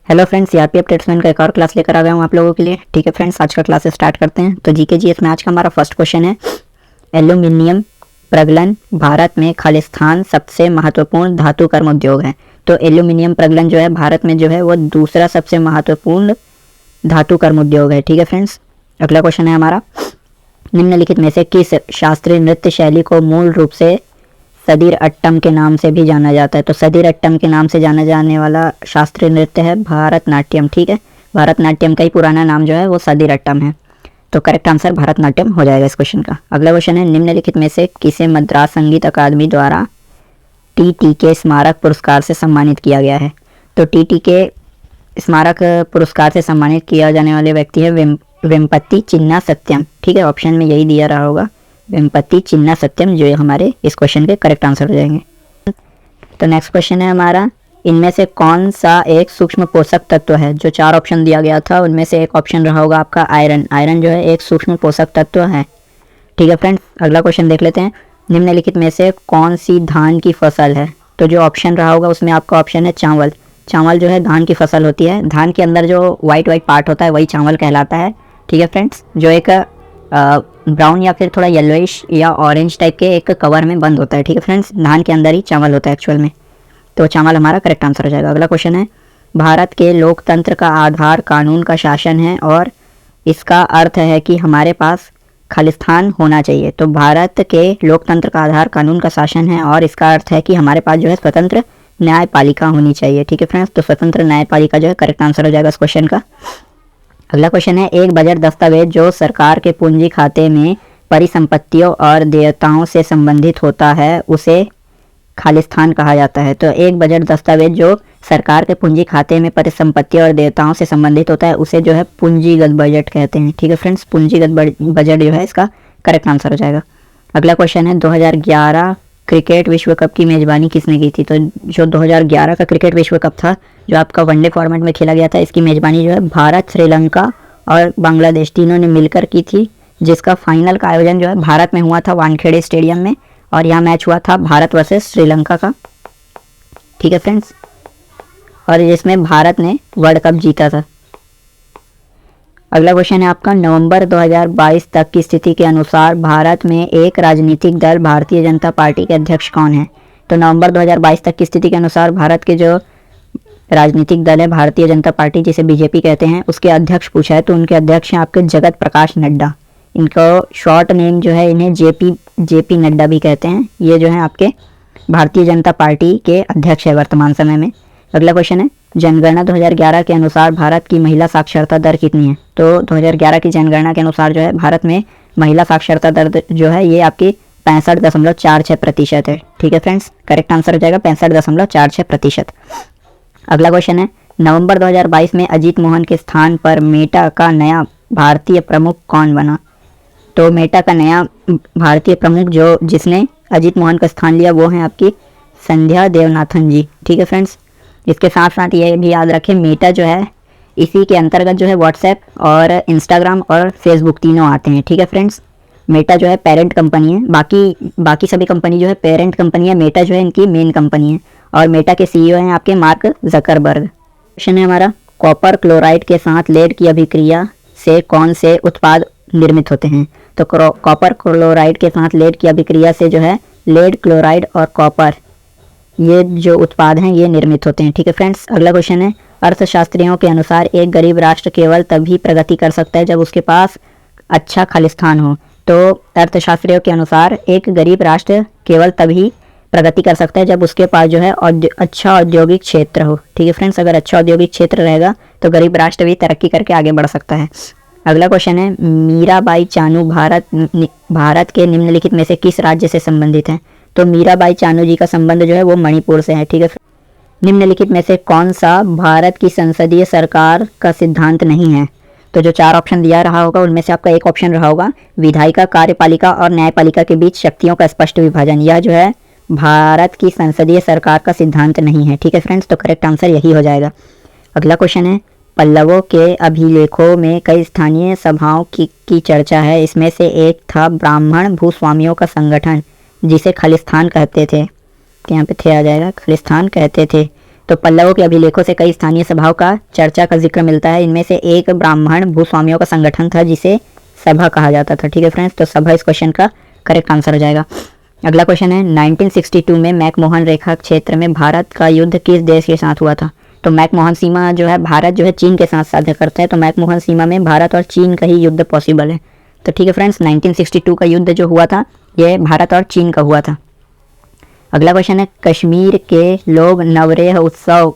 Hello friends, CRPF tradesman का एक और क्लास लेकर आ गया हूँ आप लोगों के लिए। ठीक है फ्रेंड्स, आज का क्लास स्टार्ट करते हैं। तो जीके जीएस में आज का हमारा फर्स्ट क्वेश्चन है, एल्यूमिनियम प्रगलन भारत में खालिस्तान सबसे महत्वपूर्ण धातु कर्म उद्योग है। तो एल्यूमिनियम प्रगलन जो है भारत में जो है वो दूसरा सबसे महत्वपूर्ण धातु कर्म उद्योग है। ठीक है फ्रेंड्स, अगला क्वेश्चन है हमारा, निम्नलिखित में से किस शास्त्रीय नृत्य शैली को मूल रूप से सदीर अट्टम के नाम से भी जाना जाता है। तो सदीर अट्टम के नाम से जाना जाने वाला शास्त्रीय नृत्य है भारतनाट्यम। ठीक है, भारतनाट्यम का ही पुराना नाम जो है वो सदीर अट्टम है। तो करेक्ट आंसर भारतनाट्यम हो जाएगा इस क्वेश्चन का। अगला क्वेश्चन है, निम्नलिखित में से किसे मद्रास संगीत अकादमी द्वारा टीटीके स्मारक पुरस्कार से सम्मानित किया गया है। तो टीटीके स्मारक पुरस्कार से सम्मानित किया जाने वाले व्यक्ति है वेम्पति चिन्ना सत्यम। ठीक है, ऑप्शन में यही दिया रहा होगा, वेम्पति चिन्ना सत्यम, जो हमारे इस क्वेश्चन के करेक्ट आंसर हो जाएंगे। तो नेक्स्ट क्वेश्चन है हमारा, इनमें से कौन सा एक सूक्ष्म पोषक तत्व है। जो चार ऑप्शन दिया गया था उनमें से एक ऑप्शन रहा होगा आपका आयरन। आयरन जो है एक सूक्ष्म पोषक तत्व है। ठीक है फ्रेंड्स, अगला क्वेश्चन देख लेते हैं, निम्नलिखित में से कौन सी धान की फसल है। तो जो ऑप्शन रहा होगा उसमें आपका ऑप्शन है चावल। चावल जो है धान की फसल होती है। धान के अंदर जो वाइट पार्ट होता है वही चावल कहलाता है। ठीक है फ्रेंड्स, जो एक ब्राउन या फिर थोड़ा येलोइश या ऑरेंज टाइप के एक कवर में बंद होता है। ठीक है फ्रेंड्स, धान के अंदर ही चावल होता है एक्चुअल में। तो चावल हमारा करेक्ट आंसर हो जाएगा। अगला क्वेश्चन है, भारत के लोकतंत्र का आधार कानून का शासन है और इसका अर्थ है कि हमारे पास खालिस्तान होना चाहिए। तो भारत के लोकतंत्र का आधार कानून का शासन है और इसका अर्थ है कि हमारे पास जो है स्वतंत्र न्यायपालिका होनी चाहिए। ठीक है फ्रेंड्स, तो स्वतंत्र न्यायपालिका जो है करेक्ट आंसर हो जाएगा इस क्वेश्चन का। अगला क्वेश्चन है, एक बजट दस्तावेज जो सरकार के पूंजी खाते में परिसंपत्तियों और देयताओं से संबंधित होता है उसे खालिस्तान कहा जाता है। तो एक बजट दस्तावेज जो सरकार के पूंजी खाते में परिसंपत्तियों और देयताओं से संबंधित होता है उसे जो है पूंजीगत बजट कहते हैं। ठीक है फ्रेंड्स, पूंजीगत बजट जो है इसका करेक्ट आंसर हो जाएगा। अगला क्वेश्चन है, 2011 क्रिकेट विश्व कप की मेज़बानी किसने की थी। तो जो 2011 का क्रिकेट विश्व कप था जो आपका वनडे फॉर्मेट में खेला गया था, इसकी मेज़बानी जो है भारत, श्रीलंका और बांग्लादेश तीनों ने मिलकर की थी, जिसका फाइनल का आयोजन जो है भारत में हुआ था वानखेड़े स्टेडियम में, और यह मैच हुआ था भारत वर्सेस श्रीलंका का। ठीक है फ्रेंड्स, और जिसमें भारत ने वर्ल्ड कप जीता था। अगला क्वेश्चन है आपका, नवंबर 2022 तक की स्थिति के अनुसार भारत में एक राजनीतिक दल भारतीय जनता पार्टी के अध्यक्ष कौन है। तो नवंबर 2022 तक की स्थिति के अनुसार भारत के जो राजनीतिक दल है भारतीय जनता पार्टी, जिसे बीजेपी कहते हैं, उसके अध्यक्ष पूछा है। तो उनके अध्यक्ष हैं आपके जगत प्रकाश नड्डा। इनको शॉर्ट नेम जो है इन्हें जेपी नड्डा भी कहते हैं। ये जो है आपके भारतीय जनता पार्टी के अध्यक्ष है वर्तमान समय में। अगला क्वेश्चन है, जनगणना 2011 के अनुसार भारत की महिला साक्षरता दर कितनी है। तो 2011 की जनगणना के अनुसार जो है भारत में महिला साक्षरता दर जो है ये आपकी 65.46% है। ठीक है फ्रेंड्स, करेक्ट आंसर हो जाएगा 65.46%। अगला क्वेश्चन है, नवंबर 2022 में अजीत मोहन के स्थान पर मेटा का नया भारतीय प्रमुख कौन बना। तो मेटा का नया भारतीय प्रमुख जिसने अजीत मोहन का स्थान लिया वो है आपकी संध्या देवनाथन जी। ठीक है फ्रेंड्स, इसके साथ साथ ये भी याद रखें, मेटा जो है इसी के अंतर्गत जो है व्हाट्सएप और इंस्टाग्राम और फेसबुक तीनों आते हैं। ठीक है फ्रेंड्स, मेटा जो है पेरेंट कंपनी है, बाकी सभी कंपनी जो है पेरेंट कंपनी है, मेटा जो है इनकी मेन कंपनी है, और मेटा के सीईओ हैं आपके मार्क जकरबर्ग। क्वेश्चन है हमारा, कॉपर क्लोराइड के साथ लेड की अभिक्रिया से कौन से उत्पाद निर्मित होते हैं। तो कॉपर क्लोराइड के साथ लेड की अभिक्रिया से जो है लेड क्लोराइड और कॉपर, ये जो उत्पाद हैं ये निर्मित होते हैं। ठीक है फ्रेंड्स, अगला क्वेश्चन है, अर्थशास्त्रियों के अनुसार एक गरीब राष्ट्र केवल तभी प्रगति कर सकता है जब उसके पास अच्छा खालिस्तान हो। तो अर्थशास्त्रियों के अनुसार एक गरीब राष्ट्र केवल तभी प्रगति कर सकता है जब उसके पास जो है अच्छा औद्योगिक क्षेत्र हो। ठीक है फ्रेंड्स, अगर अच्छा औद्योगिक क्षेत्र रहेगा तो गरीब राष्ट्र भी तरक्की करके आगे बढ़ सकता है। अगला क्वेश्चन है, मीराबाई चानू भारत के निम्नलिखित में से किस राज्य से संबंधित हैं। तो मीराबाई चानू जी का संबंध जो है वो मणिपुर से है। ठीक है, निम्नलिखित में से कौन सा भारत की संसदीय सरकार का सिद्धांत नहीं है। तो जो चार ऑप्शन दिया रहा होगा उनमें से आपका एक ऑप्शन रहा होगा, विधायिका, कार्यपालिका और न्यायपालिका के बीच शक्तियों का स्पष्ट विभाजन। यह जो है भारत की संसदीय सरकार का सिद्धांत नहीं है। ठीक है फ्रेंड्स, तो करेक्ट आंसर यही हो जाएगा। अगला क्वेश्चन है, पल्लवों के अभिलेखों में कई स्थानीय सभाओं की चर्चा है। इसमें से एक था ब्राह्मण भूस्वामियों का संगठन जिसे खालिस्तान कहते थे। तो यहाँ पे थे आ जाएगा, खालिस्तान कहते थे। तो पल्लवों के अभिलेखों से कई स्थानीय सभाओं का चर्चा का जिक्र मिलता है। इनमें से एक ब्राह्मण भूस्वामियों का संगठन था जिसे सभा कहा जाता था। ठीक है फ्रेंड्स, तो सभा इस क्वेश्चन का करेक्ट आंसर हो जाएगा। अगला क्वेश्चन है 1962 में मैकमोहन रेखा क्षेत्र में भारत का युद्ध किस देश के साथ हुआ था। तो मैकमोहन सीमा जो है भारत जो है चीन के साथ साझा करता है, तो मैकमोहन सीमा में भारत और चीन का ही युद्ध पॉसिबल है। तो ठीक है फ्रेंड्स, 1962 का युद्ध जो हुआ था ये भारत और चीन का हुआ था। अगला क्वेश्चन है कश्मीर के लोग नवरेह उत्सव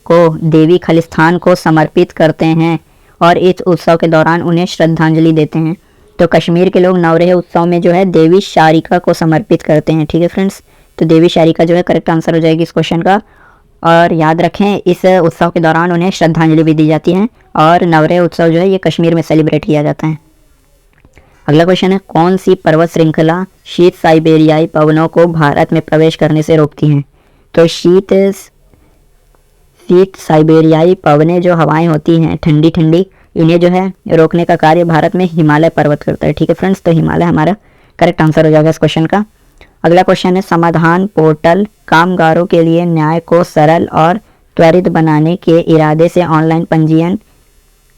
को देवी खलिस्तान को समर्पित करते हैं और इस उत्सव के दौरान उन्हें श्रद्धांजलि देते हैं। तो कश्मीर के लोग नवरेह उत्सव में जो है देवी शारिका को समर्पित करते हैं। ठीक है फ्रेंड्स, तो देवी शारिका जो है करेक्ट आंसर हो जाएगी इस क्वेश्चन का। और याद रखें इस उत्सव के दौरान उन्हें श्रद्धांजलि भी दी जाती है और नवरेह उत्सव जो है ये कश्मीर में सेलिब्रेट किया जाता है। अगला क्वेश्चन है कौन सी पर्वत श्रृंखला शीत साइबेरियाई पवनों को भारत में प्रवेश करने से रोकती हैं। तो शीत साइबेरियाई पवनें जो हवाएं होती हैं ठंडी ठंडी, इन्हें जो है रोकने का कार्य भारत में हिमालय पर्वत करता है। ठीक है फ्रेंड्स, तो हिमालय हमारा करेक्ट आंसर हो जाएगा इस क्वेश्चन का। अगला क्वेश्चन है समाधान पोर्टल कामगारों के लिए न्याय को सरल और त्वरित बनाने के इरादे से ऑनलाइन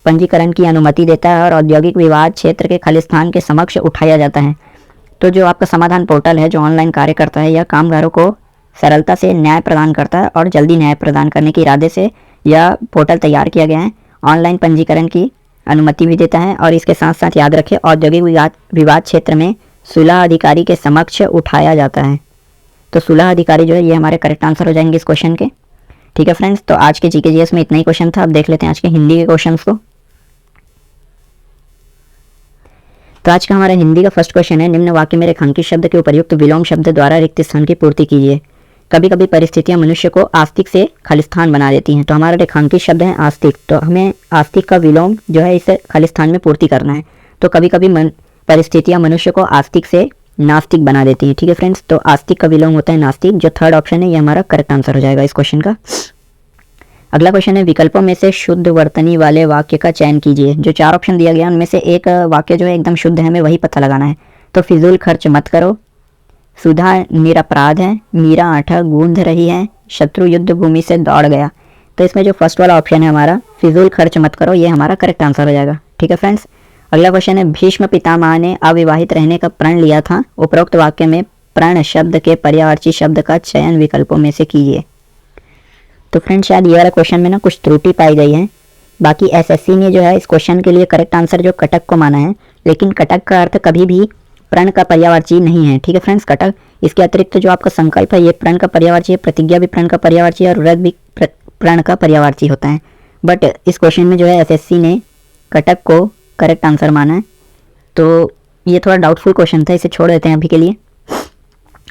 पंजीकरण की अनुमति देता है और औद्योगिक विवाद क्षेत्र के खालिस्तान के समक्ष उठाया जाता है। तो जो आपका समाधान पोर्टल है जो ऑनलाइन कार्य करता है, यह कामगारों को सरलता से न्याय प्रदान करता है और जल्दी न्याय प्रदान करने के इरादे से यह पोर्टल तैयार किया गया है। ऑनलाइन पंजीकरण की अनुमति भी देता है और इसके साथ साथ याद रखें औद्योगिक विवाद क्षेत्र में सुलह अधिकारी के समक्ष उठाया जाता है। तो सुलह अधिकारी जो है ये हमारे करेक्ट आंसर हो जाएंगे इस क्वेश्चन के। ठीक है फ्रेंड्स, तो आज के जीके जीएस में इतना ही क्वेश्चन था। अब देख लेते हैं आज के हिंदी के क्वेश्चंस को। तो आज का हमारा हिंदी का फर्स्ट क्वेश्चन है निम्न वाक्य में रेखांकित शब्द के उपर्युक्त विलोम शब्द द्वारा रिक्त स्थान की पूर्ति कीजिए। कभी कभी परिस्थितियां मनुष्य को आस्तिक से खालिस्तान बना देती हैं। तो हमारा रेखांकित शब्द है आस्तिक, तो हमें आस्तिक का विलोम जो है इसे खालिस्तान में पूर्ति करना है। तो कभी कभी परिस्थितियां मनुष्य को आस्तिक से नास्तिक बना देती हैं। ठीक है फ्रेंड्स, तो आस्तिक का विलोम होता है नास्तिक। जो थर्ड ऑप्शन है ये हमारा करेक्ट आंसर हो जाएगा इस क्वेश्चन का। अगला क्वेश्चन है विकल्पों में से शुद्ध वर्तनी वाले वाक्य का चयन कीजिए। जो चार ऑप्शन दिया गया उनमें से एक वाक्य जो है एकदम शुद्ध है, हमें वही पता लगाना है। तो फिजूल खर्च मत करो, सुधा निरपराध है, मीरा आटा गूंध रही है, शत्रु युद्ध भूमि से दौड़ गया। तो इसमें जो फर्स्ट वाला ऑप्शन है हमारा फिजूल खर्च मत करो, ये हमारा करेक्ट आंसर हो जाएगा। ठीक है फ्रेंड्स, अगला क्वेश्चन है भीष्म पितामह ने अविवाहित रहने का प्रण लिया था। उपरोक्त वाक्य में प्रण शब्द के पर्यायवाची शब्द का चयन विकल्पों में से कीजिए। तो फ्रेंड्स शायद ये वाला क्वेश्चन में ना कुछ त्रुटि पाई गई है। बाकी एसएससी ने जो है इस क्वेश्चन के लिए करेक्ट आंसर जो कटक को माना है, लेकिन कटक का अर्थ कभी भी प्रण का पर्यायवाची नहीं है। ठीक है फ्रेंड्स, कटक इसके अतिरिक्त जो आपका संकल्प है ये प्रण का पर्यायवाची है, प्रतिज्ञा भी प्रण का पर्यायवाची है और व्रत भी प्रण का पर्यायवाची होता है। बट इस क्वेश्चन में जो है एसएससी ने कटक को करेक्ट आंसर माना है, तो ये थोड़ा डाउटफुल क्वेश्चन था, इसे छोड़ देते हैं अभी के लिए।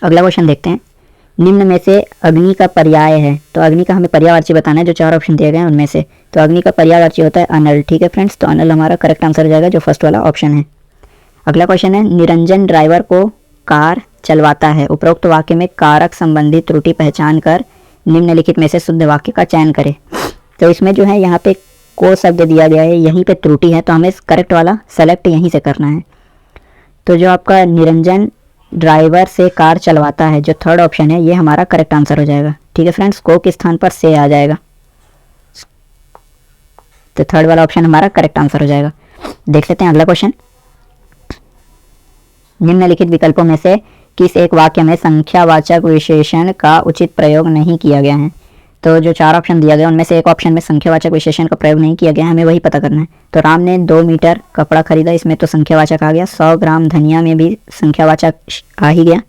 अगला क्वेश्चन देखते हैं निम्न में से अग्नि का पर्याय है। तो अग्नि का हमें पर्यायवाची बताना है जो चार ऑप्शन दिए गए हैं उनमें से। तो अग्नि का पर्यायवाची होता है अनल। ठीक है फ्रेंड्स, तो अनल हमारा करेक्ट आंसर हो जाएगा जो फर्स्ट वाला ऑप्शन है। अगला क्वेश्चन है निरंजन ड्राइवर को कार चलवाता है। उपरोक्त वाक्य में कारक संबंधी त्रुटि पहचान कर निम्नलिखित में से शुद्ध वाक्य का चयन करें। तो इसमें जो है यहाँ पे को शब्द दिया गया है, यहीं पे त्रुटि है, तो हमें करेक्ट वाला सेलेक्ट यहीं से करना है। तो जो आपका निरंजन ड्राइवर से कार चलवाता है जो थर्ड ऑप्शन है ये हमारा करेक्ट आंसर हो जाएगा। ठीक है फ्रेंड्स, को के स्थान पर से आ जाएगा, तो थर्ड वाला ऑप्शन हमारा करेक्ट आंसर हो जाएगा। देख लेते हैं अगला क्वेश्चन। निम्नलिखित विकल्पों में से किस एक वाक्य में संख्यावाचक विशेषण का उचित प्रयोग नहीं किया गया है। तो जो चार ऑप्शन दिया गया उनमें से एक ऑप्शन में संख्यावाचक विशेषण का प्रयोग नहीं किया गया है, हमें वही पता करना है। तो राम ने 2 मीटर कपड़ा खरीदा, इसमें तो संख्यावाचक आ गया। 100 ग्राम धनिया में भी संख्यावाचक आ ही गया।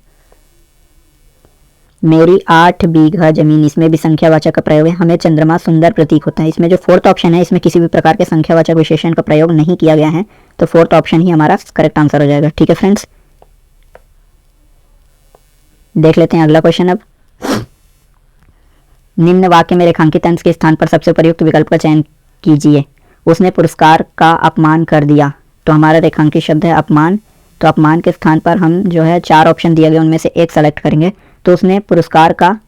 मेरी 8 बीघा जमीन, इसमें भी संख्यावाचक का प्रयोग है। हमें चंद्रमा सुंदर प्रतीक होता है, इसमें जो फोर्थ ऑप्शन है इसमें किसी भी प्रकार के संख्यावाचक विशेषण का प्रयोग नहीं किया गया है, तो फोर्थ ऑप्शन ही हमारा करेक्ट आंसर हो जाएगा। ठीक है फ्रेंड्स, देख लेते हैं अगला क्वेश्चन। अब निम्न वाक्य में रेखांकित अंश के स्थान पर सबसे प्रयुक्त विकल्प का चयन कीजिए। उसने पुरस्कार का अपमान कर दिया। तो हमारा रेखांकित शब्द है अपमान, तो अपमान के स्थान पर हम जो है चार ऑप्शन दिए गए उनमें से एक सेलेक्ट करेंगे। तो उसने पुरस्कार का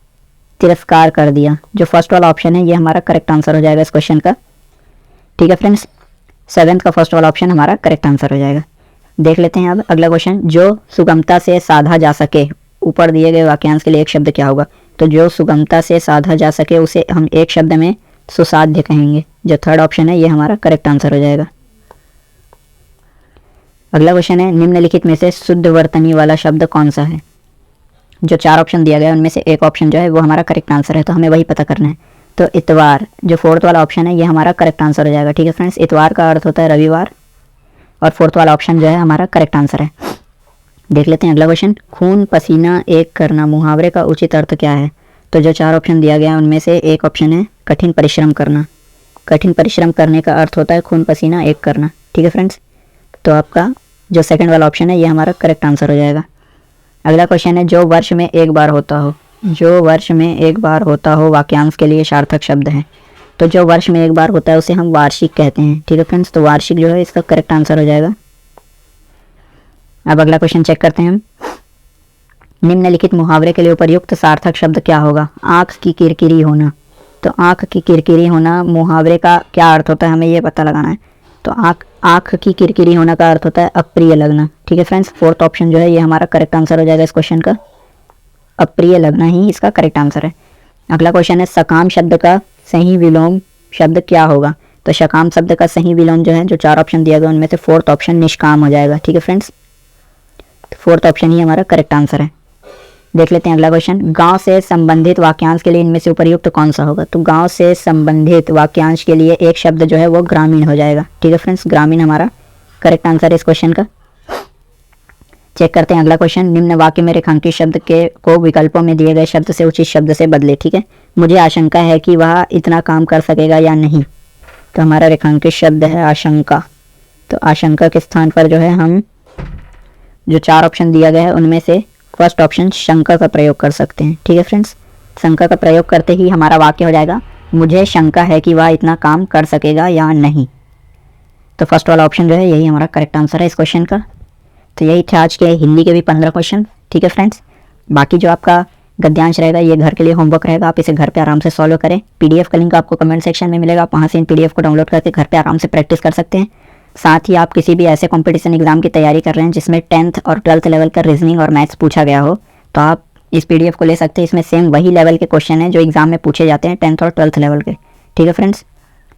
तिरस्कार कर दिया, जो फर्स्ट वाला ऑप्शन है ये हमारा करेक्ट आंसर हो जाएगा इस क्वेश्चन का। ठीक है फ्रेंड्स, 7th का फर्स्ट वाला ऑप्शन हमारा करेक्ट आंसर हो जाएगा। देख लेते हैं अब अगला क्वेश्चन। जो सुगमता से साधा जा सके, ऊपर दिए गए वाक्यांश के लिए एक शब्द क्या होगा। तो जो सुगमता से साधा जा सके उसे हम एक शब्द में सुसाध्य कहेंगे। जो थर्ड ऑप्शन है ये हमारा करेक्ट आंसर हो जाएगा। अगला क्वेश्चन है, निम्नलिखित में से शुद्ध वर्तनी वाला शब्द कौन सा है। जो 4 ऑप्शन दिया गया है उनमें से एक ऑप्शन जो है वो हमारा करेक्ट आंसर है, तो हमें वही पता करना है। तो इतवार, जो फोर्थ वाला ऑप्शन है ये हमारा करेक्ट आंसर हो जाएगा। ठीक है फ्रेंड्स, इतवार का अर्थ होता है रविवार, और फोर्थ वाला ऑप्शन जो है हमारा करेक्ट आंसर है। देख लेते हैं अगला क्वेश्चन, खून पसीना एक करना मुहावरे का उचित अर्थ क्या है। तो जो 4 ऑप्शन दिया गया है उनमें से एक ऑप्शन है कठिन परिश्रम करना। कठिन परिश्रम करने का अर्थ होता है खून पसीना एक करना। ठीक है फ्रेंड्स, तो आपका जो सेकंड वाला ऑप्शन है ये हमारा करेक्ट आंसर हो जाएगा। अगला क्वेश्चन है, जो वर्ष में एक बार होता हो। जो वर्ष में एक बार होता हो वाक्यांश के लिए सार्थक शब्द है। तो जो वर्ष में एक बार होता है उसे हम वार्षिक कहते हैं। ठीक है फ्रेंड्स, तो वार्षिक जो है इसका करेक्ट आंसर हो जाएगा। अब अगला क्वेश्चन चेक करते हैं हम, निम्नलिखित मुहावरे के लिए उपयुक्त सार्थक शब्द क्या होगा। आंख की किरकिरी होना। तो आंख की किरकिरी होना मुहावरे का क्या अर्थ होता है, हमें ये पता लगाना है। तो आंख की किरकिरी होना का अर्थ होता है अप्रिय लगना। ठीक है फ्रेंड्स, फोर्थ ऑप्शन जो है ये हमारा करेक्ट आंसर हो जाएगा इस क्वेश्चन का। अप्रिय लगना ही इसका करेक्ट आंसर है। अगला क्वेश्चन है, सकाम शब्द का सही विलोम शब्द क्या होगा। तो सकाम शब्द का सही विलोम जो है, जो 4 ऑप्शन दिया गया उनमें से फोर्थ ऑप्शन निष्काम हो जाएगा। ठीक है फ्रेंड्स, तो फोर्थ ऑप्शन ही हमारा करेक्ट आंसर है। देख लेते हैं अगला क्वेश्चन, गांव से संबंधित वाक्यांश के लिए इनमें से उपयुक्त कौन सा होगा। तो गांव से संबंधित वाक्यांश के लिए एक शब्द जो है वो ग्रामीण हो जाएगा। ठीक है फ्रेंड्स, ग्रामीण हमारा करेक्ट आंसर है इस क्वेश्चन का। चेक करते हैं अगला क्वेश्चन, निम्न वाक्य में रेखांकित शब्द के को विकल्पों में दिए गए शब्द से उचित शब्द से बदले। ठीक है, मुझे आशंका है कि वह इतना काम कर सकेगा या नहीं। तो हमारा रेखांकित शब्द है आशंका। तो आशंका के स्थान पर जो है हम जो 4 ऑप्शन दिया गया है उनमें से फर्स्ट ऑप्शन शंका का प्रयोग कर सकते हैं। ठीक है फ्रेंड्स, शंका का प्रयोग करते ही हमारा वाक्य हो जाएगा, मुझे शंका है कि वह इतना काम कर सकेगा या नहीं। तो फर्स्ट वाला ऑप्शन जो है यही हमारा करेक्ट आंसर है इस क्वेश्चन का। तो यही थे आज के हिंदी के भी 15 क्वेश्चन। ठीक है फ्रेंड्स, बाकी जो आपका गद्यांश रहेगा ये घर के लिए होमवर्क रहेगा, आप इसे घर पे आराम से सॉल्व करें। पीडीएफ का लिंक आपको कमेंट सेक्शन में मिलेगा, आप वहाँ से इन पीडीएफ को डाउनलोड करके घर पे आराम से प्रैक्टिस कर सकते हैं। साथ ही आप किसी भी ऐसे कंपटीशन एग्जाम की तैयारी कर रहे हैं जिसमें 10th और 12th लेवल का रीजनिंग और मैथ्स पूछा गया हो, तो आप इस पीडीएफ को ले सकते हैं। इसमें सेम वही लेवल के क्वेश्चन हैं जो एग्जाम में पूछे जाते हैं 10th और 12th लेवल के। ठीक है फ्रेंड्स,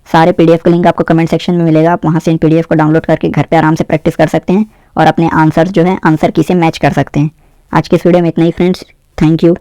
सारे पीडीएफ का लिंक आपको कमेंट सेक्शन में मिलेगा, आप वहाँ से इन पीडीएफ को डाउनलोड करके घर पे आराम से प्रैक्टिस कर सकते हैं और अपने आंसर जो है आंसर की से मैच कर सकते हैं। आज की इस वीडियो में इतना ही फ्रेंड्स, थैंक यू।